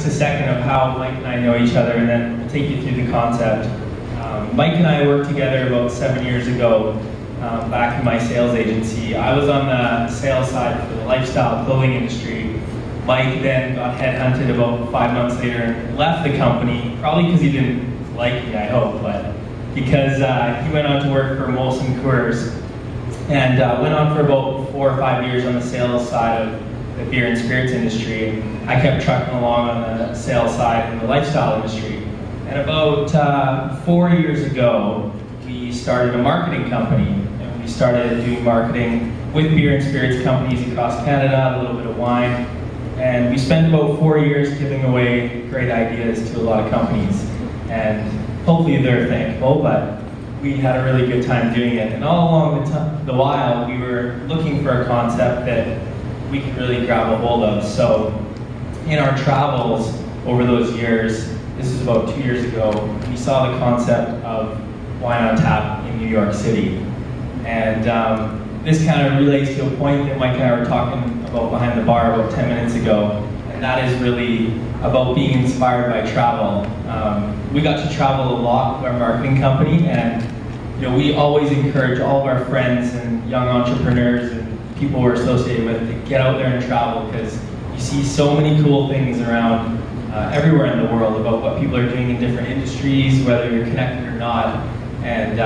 just a second of how Mike and I know each other, and then we'll take you through the concept. Mike and I worked together about 7 years ago, back in my sales agency. I was on the sales side for the lifestyle clothing industry. Mike then got headhunted about 5 months later and left the company, probably because he didn't like me, I hope, but because he went on to work for Molson Coors and went on for about 4 or 5 years on the sales side of the beer and spirits industry. And I kept trucking along on the sales side in the lifestyle industry. And about 4 years ago, we started a marketing company, and we started doing marketing with beer and spirits companies across Canada, a little bit of wine, and we spent about 4 years giving away great ideas to a lot of companies, and hopefully they're thankful, but we had a really good time doing it. And all along the while, we were looking for a concept that we could really grab a hold of. So in our travels over those years, this is about 2 years ago, we saw the concept of wine on tap in New York City. And this kind of relates to a point that Mike and I were talking about behind the bar about 10 minutes ago, and that is really about being inspired by travel. We got to travel a lot with our marketing company, and we always encourage all of our friends and young entrepreneurs and people we're associated with to get out there and travel, because you see so many cool things around everywhere in the world about what people are doing in different industries, whether you're connected or not, and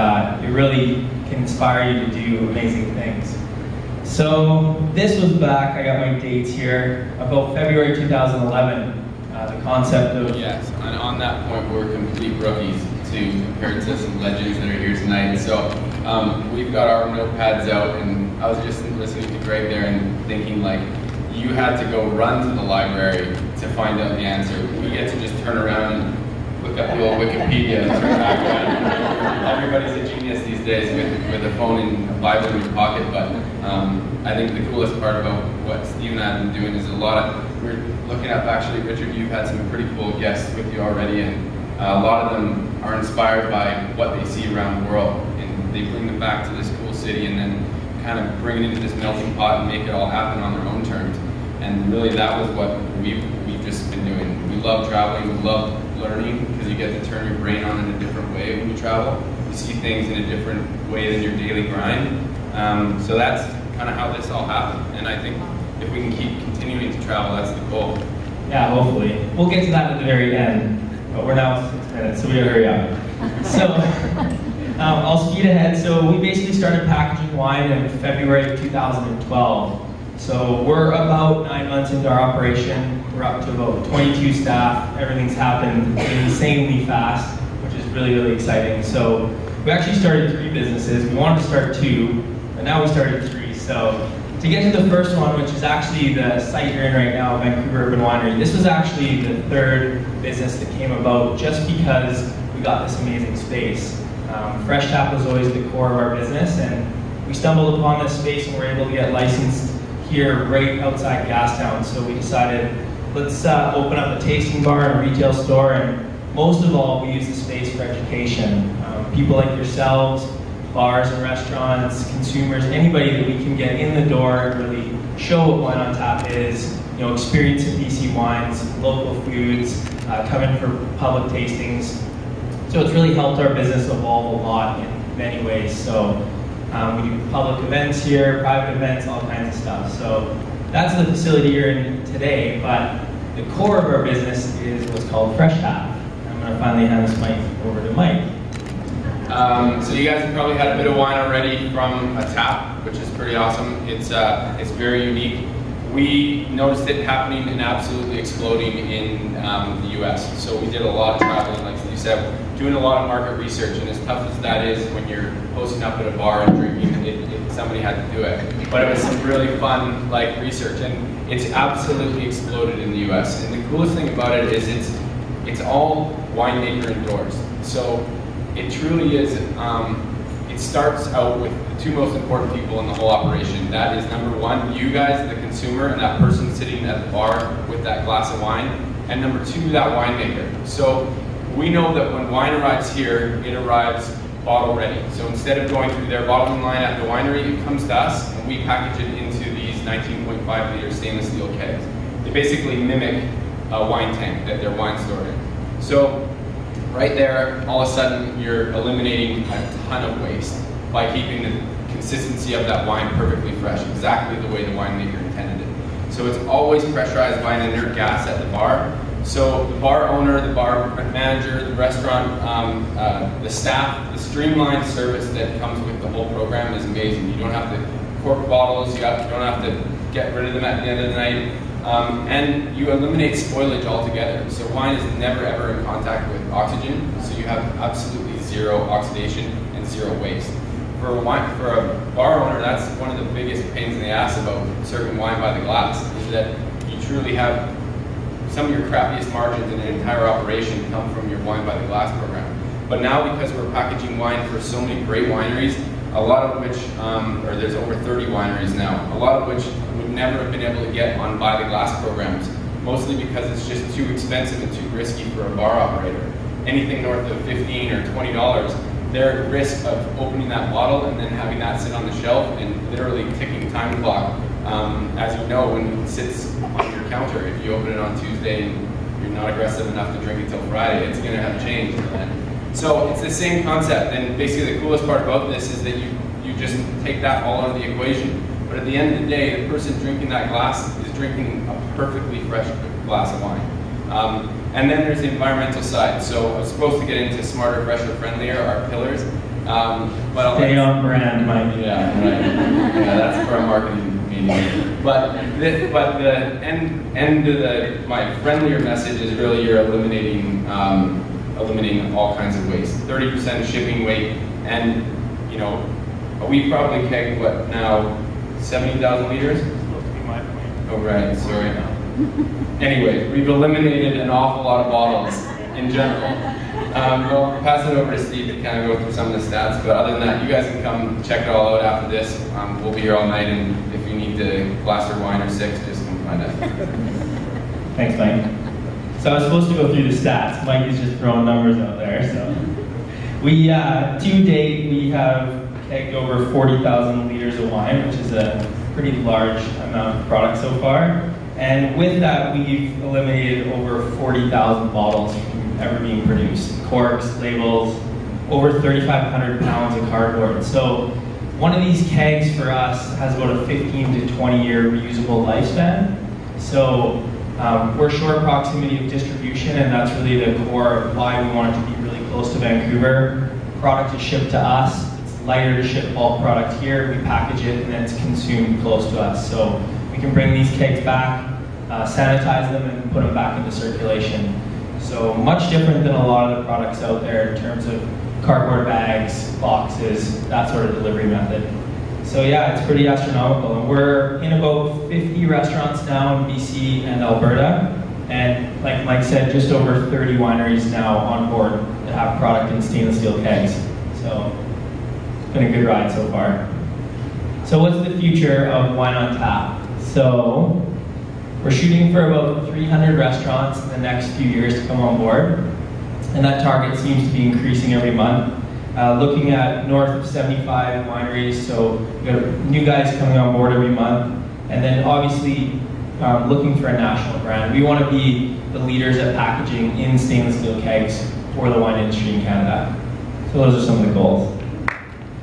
it really can inspire you to do amazing things. So this was back, I got my dates here, about February 2011, the concept of... Yes, and on that point, we're complete rookies to compare to some legends that are here tonight. So we've got our notepads out, and I was just listening to Greg there and thinking, like, you had to go run to the library to find out the answer. We get to just turn around and look up the old Wikipedia and turn back around. Everybody's a genius these days with a phone and a Bible in your pocket, but I think the coolest part about what Steve and I have been doing is we're looking at, actually, Richard, you've had some pretty cool guests with you already, and a lot of them are inspired by what they see around the world, and they bring them back to this cool city and then kind of bring it into this melting pot and make it all happen on their own terms. And really that was what we've just been doing. We love traveling, we love learning, because you get to turn your brain on in a different way when you travel. You see things in a different way than your daily grind. So that's kind of how this all happened. And I think if we can keep continuing to travel, that's the goal. Yeah, hopefully. We'll get to that at the very end, but we're now 6 minutes, so we gotta hurry up. So I'll speed ahead. So we basically started packaging wine in February of 2012. So we're about 9 months into our operation. We're up to about 22 staff. Everything's happened insanely fast, which is really, really exciting. So we actually started 3 businesses. We wanted to start 2, but now we started 3. So to get to the first one, which is actually the site you're in right now, Vancouver Urban Winery, this was actually the 3rd business that came about just because we got this amazing space. Fresh Tap was always the core of our business, and we stumbled upon this space and were able to get licensed here right outside Gastown. So we decided, let's open up a tasting bar and a retail store, and most of all, we use the space for education. People like yourselves, bars and restaurants, consumers, anybody that we can get in the door and really show what Wine on Tap is, experience of BC wines, local foods, come in for public tastings. So it's really helped our business evolve a lot in many ways. So we do public events here, private events, all kinds of stuff. So that's the facility you're in today, but the core of our business is what's called Fresh Tap. I'm going to finally hand this mic over to Mike. So you guys have probably had a bit of wine already from a tap, which is pretty awesome. It's very unique. We noticed it happening and absolutely exploding in the US. So we did a lot of traveling, like you said, doing a lot of market research, and as tough as that is when you're posting up at a bar and drinking, somebody had to do it. But it was some really fun research, and it's absolutely exploded in the US. And the coolest thing about it is it's all winemaker endorsed. So it truly is, it starts out with the 2 most important people in the whole operation. That is, number 1, you guys, the consumer, and that person sitting at the bar with that glass of wine. And number 2, that winemaker. So we know that when wine arrives here, it arrives bottle ready. So instead of going through their bottling line at the winery, it comes to us, and we package it into these 19.5 liter stainless steel kegs. They basically mimic wine tank that their wine stored in. So right there, all of a sudden, you're eliminating a ton of waste by keeping the consistency of that wine perfectly fresh, exactly the way the winemaker intended it. So it's always pressurized by an inert gas at the bar. So the bar owner, the bar manager, the restaurant, the staff, the streamlined service that comes with the whole program is amazing. You don't have to cork bottles, you don't have to get rid of them at the end of the night, and you eliminate spoilage altogether. So wine is never ever in contact with oxygen, so you have absolutely zero oxidation and zero waste. For a bar owner, that's one of the biggest pains in the ass about serving wine by the glass, is that you truly have some of your crappiest margins in an entire operation come from your wine by the glass program. But now, because we're packaging wine for so many great wineries, a lot of which, or there's over 30 wineries now, a lot of which would never have been able to get on by the glass programs, mostly because it's just too expensive and too risky for a bar operator. Anything north of $15 or $20, they're at risk of opening that bottle and then having that sit on the shelf and literally ticking time clock. As you know, when it sits on your counter, if you open it on Tuesday and you're not aggressive enough to drink it till Friday, it's going to have changed. So it's the same concept, and basically the coolest part about this is that you just take that all out of the equation. But at the end of the day, the person drinking that glass is drinking a perfectly fresh glass of wine. And then there's the environmental side. So I was supposed to get into smarter, fresher, friendlier, our pillars. But stay on brand, Mike. Yeah, right. Yeah, that's for a marketing meeting. But the end of my friendlier message is really you're eliminating all kinds of waste. 30% shipping weight, and you know, we probably kegged what now, 70,000 liters? It's supposed to be my point. Oh right, sorry. Anyway, we've eliminated an awful lot of bottles in general. I'll pass it over to Steve to kind of go through some of the stats, but other than that, you guys can come check it all out after this. We'll be here all night, and if you need a glass of wine or 6, just come find us. Thanks, Mike. So I was supposed to go through the stats. Mike is just throwing numbers out there. So we, to date, we have kegged over 40,000 liters of wine, which is a pretty large amount of product so far. And with that, we've eliminated over 40,000 bottles from ever being produced. Corks, labels, over 3,500 pounds of cardboard. So one of these kegs for us has about a 15 to 20 year reusable lifespan. So we're short proximity of distribution, and that's really the core of why we want it to be really close to Vancouver. Product is shipped to us. It's lighter to ship bulk product here. We package it, and then it's consumed close to us. So we can bring these kegs back, sanitize them, and put them back into circulation. So much different than a lot of the products out there in terms of cardboard bags, boxes, that sort of delivery method. So yeah, it's pretty astronomical. And we're in about 50 restaurants now in BC and Alberta. And like Mike said, just over 30 wineries now on board that have product in stainless steel kegs. So it's been a good ride so far. So what's the future of Wine on Tap? So we're shooting for about 300 restaurants in the next few years to come on board. And that target seems to be increasing every month. Looking at north of 75 wineries, so we've got new guys coming on board every month. And then obviously looking for a national brand. We want to be the leaders at packaging in stainless steel kegs for the wine industry in Canada. So those are some of the goals.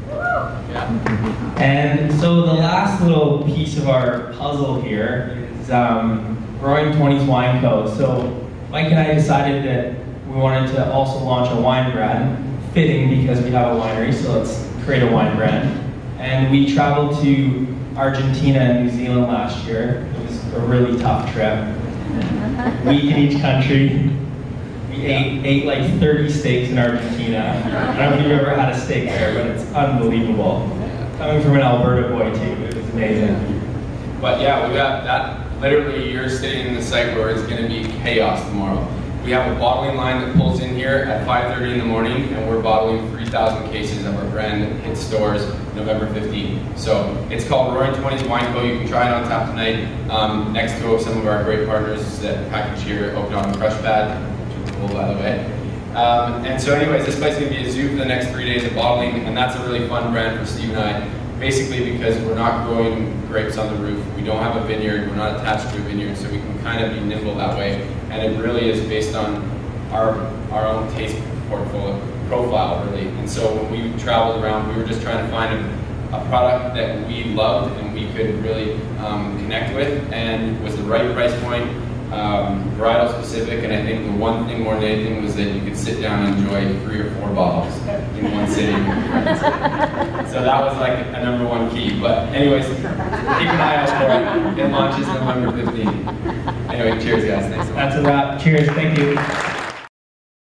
Yeah. And so the last little piece of our puzzle here is Roaring 20s Wine Co. So Mike and I decided that we wanted to also launch a wine brand, fitting because we have a winery, so let's create a wine brand. And we traveled to Argentina and New Zealand last year. It was a really tough trip. Week in each country. We ate like 30 steaks in Argentina. I don't know if you've ever had a steak there, but it's unbelievable. Coming from an Alberta boy too, it was amazing. But yeah, we got that. Literally, you're sitting in the site where it's going to be chaos tomorrow. We have a bottling line that pulls in here at 5:30 in the morning, and we're bottling 3,000 cases of our brand that hits stores November 15th. So it's called Roaring 20s Wine Co. You can try it on tap tonight next to some of our great partners that package here at Oakdon Crush Pad, which is cool, by the way. And so anyways, this place is going to be a zoo for the next 3 days of bottling, and that's a really fun brand for Steve and I. basically because we're not growing grapes on the roof. We don't have a vineyard. We're not attached to a vineyard, so we can kind of be nimble that way. And it really is based on our own taste profile, really. And so when we traveled around, we were just trying to find a product that we loved and we could really connect with, and was the right price point, varietal specific, and I think the one thing more than anything was that you could sit down and enjoy 3 or 4 bottles in one sitting. So that was like a #1 key. But anyways, keep an eye out for it. It launches November 15th. Anyway, cheers guys, thanks so much. That's a wrap. Cheers, thank you.